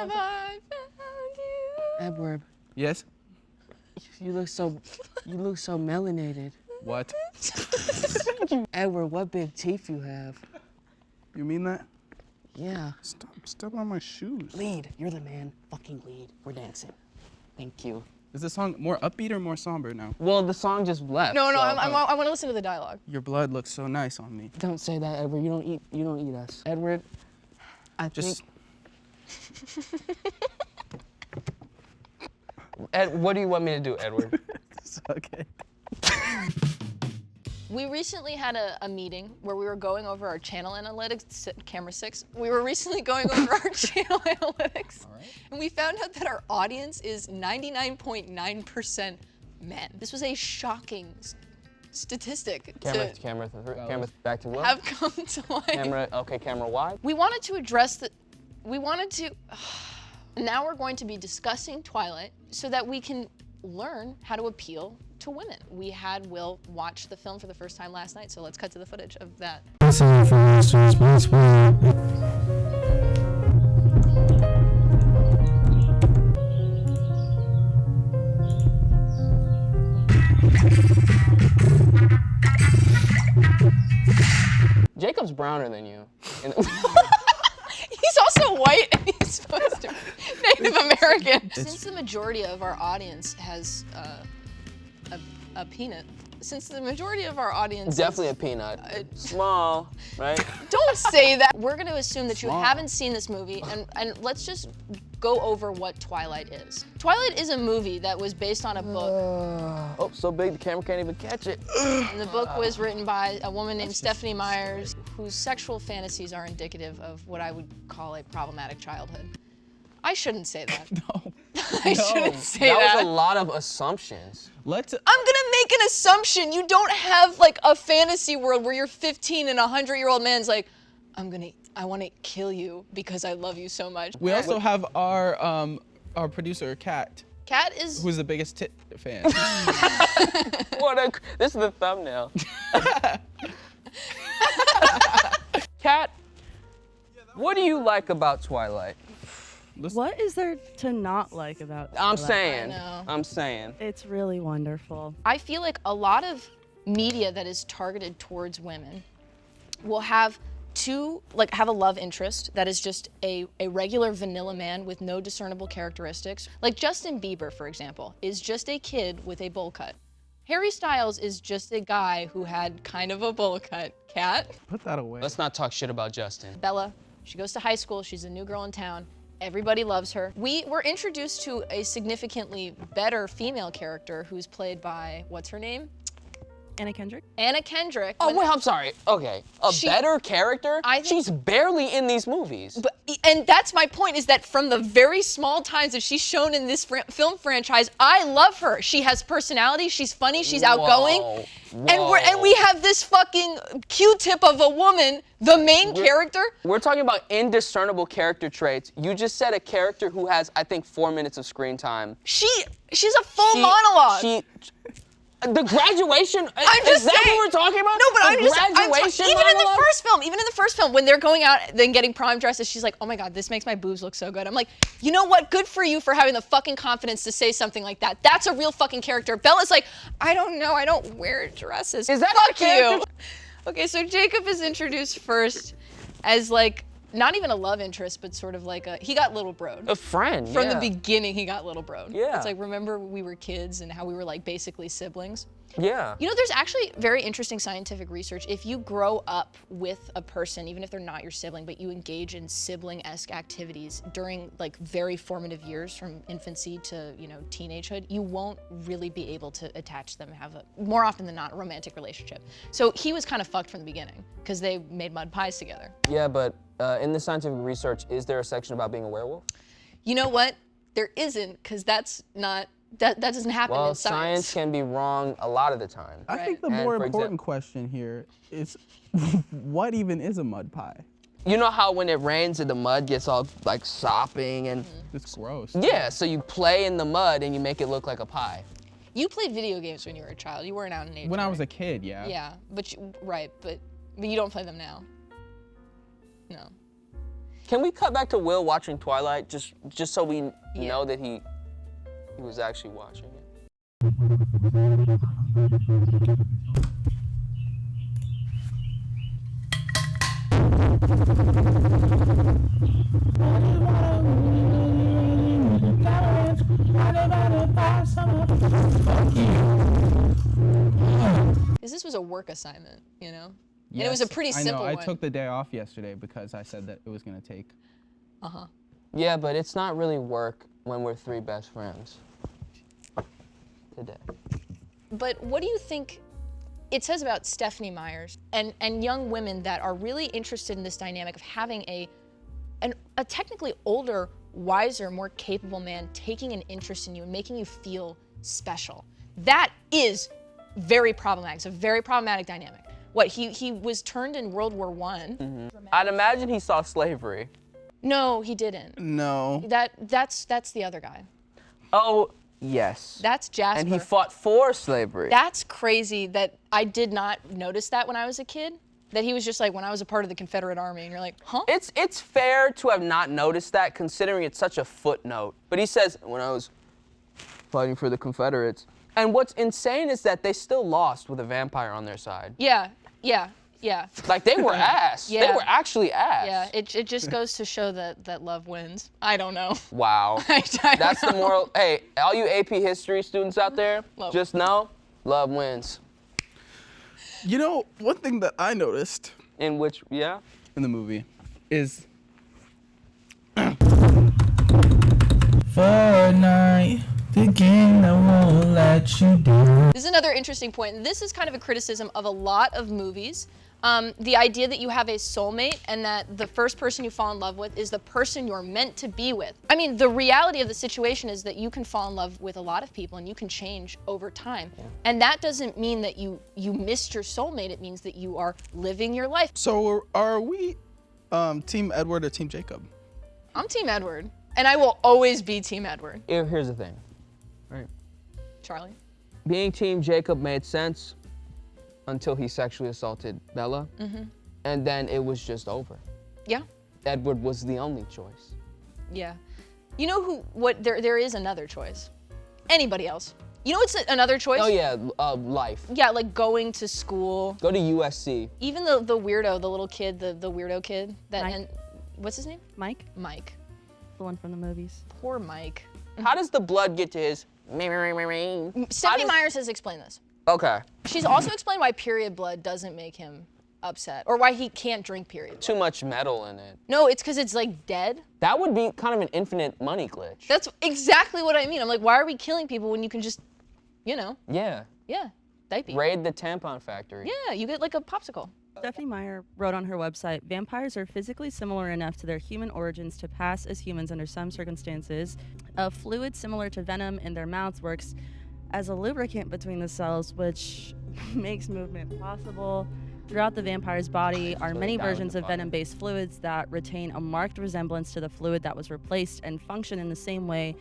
Have I found you? Edward, Yes? you look so melanated. What? Edward, what big teeth you have. You mean that? Yeah. Step on my shoes. Lead, you're the man. Fucking lead. We're dancing. Thank you. Is the song more upbeat or more somber now? Well, the song just left. No, so- I want to listen to the dialogue. Your blood looks so nice on me. Don't say that, Edward. You don't eat us. Edward, I Just think. Ed, what do you want me to do, Edward? okay. We recently had a meeting where we were going over our channel analytics, camera 6. We were recently going over our channel analytics. All right. And we found out that our audience is 99.9% men. This was a shocking statistic Camera, back to what? have come to light. Camera wide. We wanted to address now we're going to be discussing Twilight so that we can learn how to appeal to women. We had Will watch the film for the first time last night, so let's cut to the footage of that. Jacob's browner than you. He's also white and he's supposed to be Native American. Since the majority of our audience has a peanut, since the majority of our audience Definitely a peanut. Small, right? Don't say that. We're going to assume that you Small. haven't seen this movie, and let's just go over what Twilight is. Twilight is a movie that was based on a book, Oh, so big the camera can't even catch it. and the book was written by a woman named Stephanie Myers, whose sexual fantasies are indicative of what I would call a problematic childhood. I shouldn't say that. No. I shouldn't say That that. was a lot of assumptions. Let's. I'm gonna make an assumption. You don't have like a fantasy world where you're 15 and a 100-year-old man's like, I want to kill you because I love you so much. We also have our producer, Kat, Kat is who's the biggest tit fan. This is the thumbnail. Kat, what do you like about Twilight? What is there to not like about I'm Twilight? saying. I know. I'm saying. It's really wonderful. I feel like a lot of media that is targeted towards women will have have a love interest that is just a regular vanilla man with no discernible characteristics. Like Justin Bieber, for example, is just a kid with a bowl cut. Harry Styles is just a guy who had kind of a bowl cut. Kat? Put that away. Let's not talk shit about Justin. Bella, she goes to high school, she's a new girl in town. Everybody loves her. We were introduced to a significantly better female character who's played by, what's her name? Anna Kendrick? Anna Kendrick. Oh, wait, I'm sorry. Okay. Better character? I think- She's barely in these movies. And that's my point, is that from the very small times that she's shown in this film franchise, I love her. She has personality, she's funny, she's outgoing. And we have this fucking Q-tip of a woman, the main character. We're talking about indiscernible character traits. You just said a character who has, I think, 4 minutes of screen time. She's a full monologue. The graduation. I'm is just that saying. what we're talking about? No, but The graduation even in the monologue? first film, when they're going out then getting prom dresses, she's like, oh my God, this makes my boobs look so good. I'm like, you know what? Good for you for having the fucking confidence to say something like that. That's a real fucking character. Bella's like, I don't know, I don't wear dresses. Is that Fuck a character? you. Okay, so Jacob is introduced first as like, not even a love interest, but sort of like he got little broed. A friend, From the beginning, he got little broed. Yeah. It's like, remember we were kids and how we were like basically siblings? Yeah. You know, there's actually very interesting scientific research. If you grow up with a person, even if they're not your sibling, but you engage in sibling-esque activities during like very formative years from infancy to, teenagehood, you won't really be able to attach them, have more often than not, a romantic relationship. So he was kind of fucked from the beginning because they made mud pies together. Yeah, but in the scientific research, is there a section about being a werewolf? You know what? There isn't, because that doesn't happen Well, in science can be wrong a lot of the time. I think the And more for important question here is, what even is a mud pie? You know how when it rains and the mud gets all like sopping and It's gross. yeah, so you play in the mud and you make it look like a pie. You played video games when you were a child. You weren't out in nature. When I was a kid, yeah. Yeah, but you don't play them now. No. Can we cut back to Will watching Twilight, just so we know that he was actually watching it? This was a work assignment, you know? And it was a pretty simple I one. know. I took the day off yesterday because I said that it was going to take. Uh-huh. Yeah, but it's not really work when we're 3 best friends. Today. But what do you think it says about Stephanie Myers and young women that are really interested in this dynamic of having a technically older, wiser, more capable man taking an interest in you and making you feel special? That is very problematic. It's a very problematic dynamic. What, he was turned in World War I. I'd imagine he saw slavery. No, he didn't. No. That's the other guy. Oh, yes. That's Jasper. And he fought for slavery. That's crazy that I did not notice that when I was a kid. That he was just like, when I was a part of the Confederate Army, and you're like, huh? It's fair to have not noticed that, considering it's such a footnote. But he says, when I was fighting for the Confederates. And what's insane is that they still lost with a vampire on their side. Yeah. Like, they were ass. Yeah. They were actually ass. Yeah, it just goes to show that love wins. I don't know. Wow. That's the moral. Hey, all you AP history students out there, just know, love wins. You know, one thing that I noticed In which, yeah? in the movie is Fortnite, the game that won't let you down. This is another interesting point. And this is kind of a criticism of a lot of movies. The idea that you have a soulmate and that the first person you fall in love with is the person you're meant to be with. I mean, the reality of the situation is that you can fall in love with a lot of people and you can change over time. Yeah. And that doesn't mean that you missed your soulmate. It means that you are living your life. So are we Team Edward or Team Jacob? I'm Team Edward. And I will always be Team Edward. Here's the thing. Right. Charlie? Being Team Jacob made sense until he sexually assaulted Bella. Mm-hmm. And then it was just over. Yeah. Edward was the only choice. Yeah. You know there is another choice. Anybody else. You know what's another choice? Oh yeah, life. Yeah, like going to school. Go to USC. Even the weirdo, the little kid, the weirdo kid. Mike. What's his name? Mike, Mike. the one from the movies. Poor Mike. How does the blood get to his... Stephanie Myers has explained this. Okay. She's also explained why period blood doesn't make him upset, or why he can't drink period blood. Too much metal in it. No, it's because it's like dead. That would be kind of an infinite money glitch. That's exactly what I mean. I'm like, why are we killing people when you can just, you know? Yeah. Yeah, diaper. Raid the tampon factory. Yeah, you get like a popsicle. Stephanie Meyer wrote on her website, vampires are physically similar enough to their human origins to pass as humans under some circumstances. A fluid similar to venom in their mouths works as a lubricant between the cells, which makes movement possible. Throughout the vampire's body are many versions of venom-based fluids that retain a marked resemblance to the fluid that was replaced and function in the same way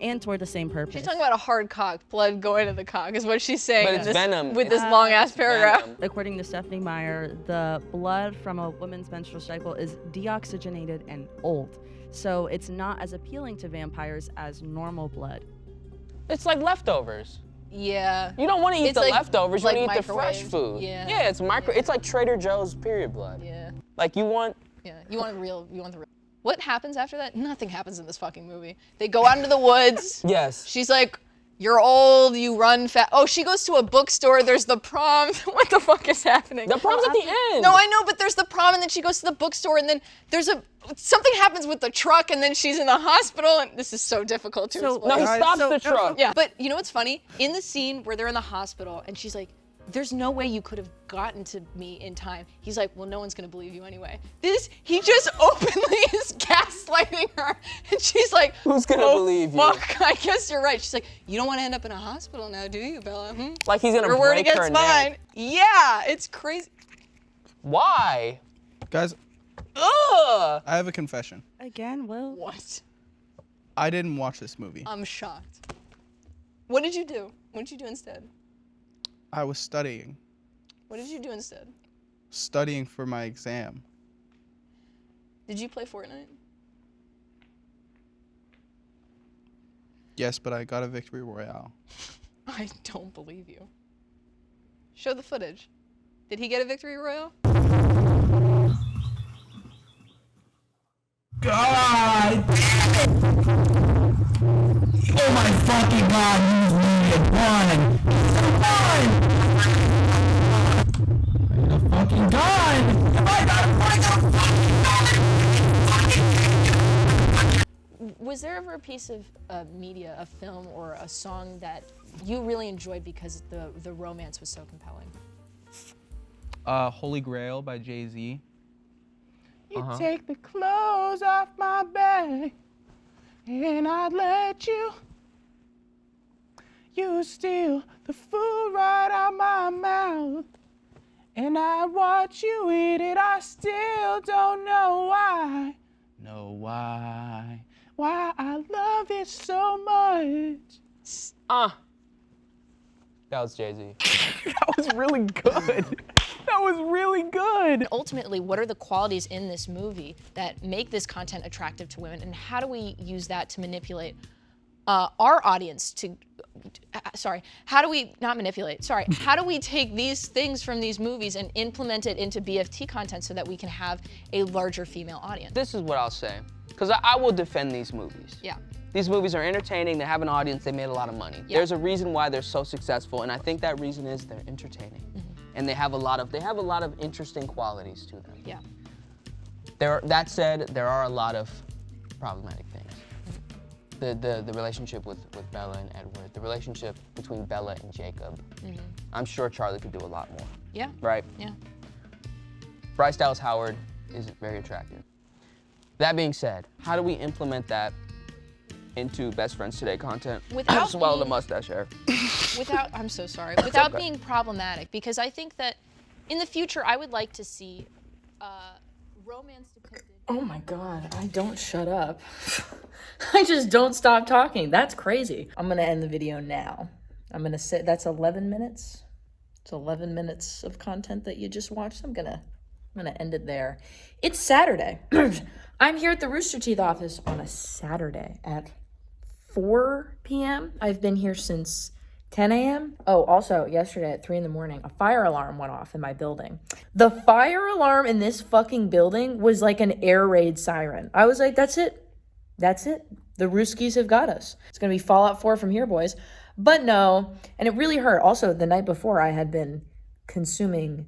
and toward the same purpose. She's talking about a hard cock, blood going to the cock is what she's saying. But it's venom. With this long-ass paragraph. Venom. According to Stephanie Meyer, the blood from a woman's menstrual cycle is deoxygenated and old, so it's not as appealing to vampires as normal blood. It's like leftovers. Yeah. You don't want to eat the leftovers. You want to eat the fresh microwave. food. Yeah. Yeah, it's It's like Trader Joe's period blood. Yeah. Like you want. Yeah. You want the real. What happens after that? Nothing happens in this fucking movie. They go out into the woods. Yes. She's like, you're old, you run fast. Oh, she goes to a bookstore, there's the prom. What the fuck is happening? The prom's at the end. No, I know, but there's the prom, and then she goes to the bookstore, and then something happens with the truck, and then she's in the hospital, and this is so difficult to explain. No, he stops the truck. Yeah, but you know what's funny? In the scene where they're in the hospital, and she's like, there's no way you could have gotten to me in time. He's like, well, no one's gonna believe you anyway. He just openly is gaslighting her. And she's like, who's gonna believe you? Fuck, I guess you're right. She's like, you don't wanna end up in a hospital now, do you, Bella? Hmm? Like he's gonna Your word break her against mine. neck. Yeah, it's crazy. Why? Guys, Ugh. I have a confession. Again, Will? What? I didn't watch this movie. I'm shocked. What did you do? What did you do instead? I was studying. What did you do instead? Studying for my exam. Did you play Fortnite? Yes, but I got a victory royale. I don't believe you. Show the footage. Did he get a victory royale? God! Oh my fucking god, he's really a fucking gun! If I got Was there ever a piece of media, a film, or a song that you really enjoyed because the romance was so compelling? Holy Grail by Jay-Z. You Uh-huh. take the clothes off my back, and I'd let you. You steal the food right out my mouth, and I watch you eat it. I still don't know why. Why I love it so much. That was Jay-Z. That was really good. That was really good. Ultimately, what are the qualities in this movie that make this content attractive to women, and how do we use that to manipulate our audience to, how do we, not manipulate, how do we take these things from these movies and implement it into BFT content so that we can have a larger female audience? This is what I'll say, because I will defend these movies. Yeah. These movies are entertaining, they have an audience, they made a lot of money. Yeah. There's a reason why they're so successful, and I think that reason is they're entertaining. And they have a lot of interesting qualities to them. Yeah. That said, there are a lot of problematic things. The relationship with Bella and Edward, the relationship between Bella and Jacob. I'm sure Charlie could do a lot more. Yeah. Right? Yeah. Bryce Dallas Howard is very attractive. That being said, how do we implement that into Best Friends Today content? Without Swallow the being- mustache hair. I'm so sorry. Without okay. being problematic, because I think that in the future I would like to see romance depicted. Oh my god, I don't shut up. I just don't stop talking. That's crazy. I'm gonna end the video now. I'm gonna say that's 11 minutes. It's 11 minutes of content that you just watched. I'm gonna end it there. It's Saturday. I'm here at the Rooster Teeth office on a Saturday at 4 p.m. I've been here since 10 a.m. Oh, also yesterday at 3 in the morning, a fire alarm went off in my building. The fire alarm in this fucking building was like an air raid siren. I was like, that's it. That's it. The Rooskies have got us. It's going to be Fallout 4 from here, boys. But no, and it really hurt. Also, the night before, I had been consuming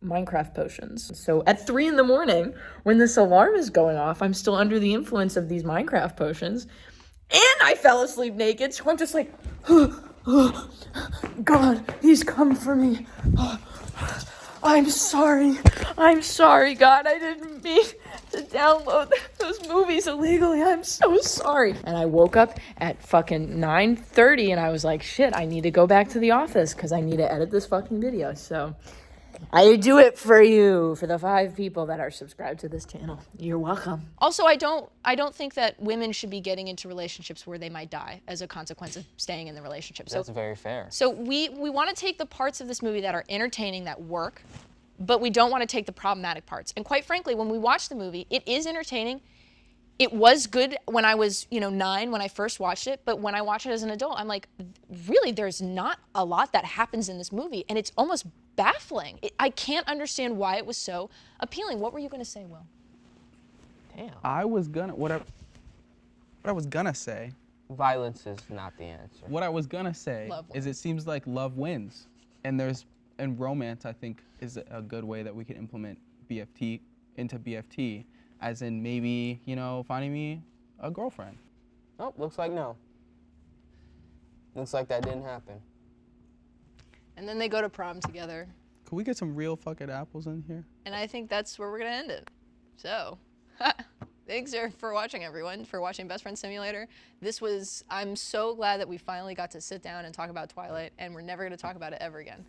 Minecraft potions. So at 3 in the morning, when this alarm is going off, I'm still under the influence of these Minecraft potions. And I fell asleep naked, so I'm just like, God, he's come for me. I'm sorry, God. I didn't mean to download those movies illegally. I'm so sorry. And I woke up at fucking 9:30 and I was like, shit, I need to go back to the office because I need to edit this fucking video. So I do it for you, for the 5 people that are subscribed to this channel. You're welcome. Also, I don't think that women should be getting into relationships where they might die as a consequence of staying in the relationship. So That's very fair. So we want to take the parts of this movie that are entertaining, that work, but we don't want to take the problematic parts. And quite frankly, when we watch the movie, it is entertaining. It was good when I was, 9 when I first watched it, but when I watch it as an adult, I'm like, really, there's not a lot that happens in this movie, and it's almost baffling. I can't understand why it was so appealing. What were you going to say, Will? Damn. What I was gonna say. Violence is not the answer. What I was gonna say Love is it seems like love wins, and romance I think is a good way that we can implement BFT into BFT, as in maybe finding me a girlfriend. Oh, looks like no. Looks like that didn't happen. And then they go to prom together. Could we get some real fucking apples in here? And I think that's where we're going to end it. So, thanks for watching, everyone, for watching Best Friend Simulator. I'm so glad that we finally got to sit down and talk about Twilight, and we're never going to talk about it ever again.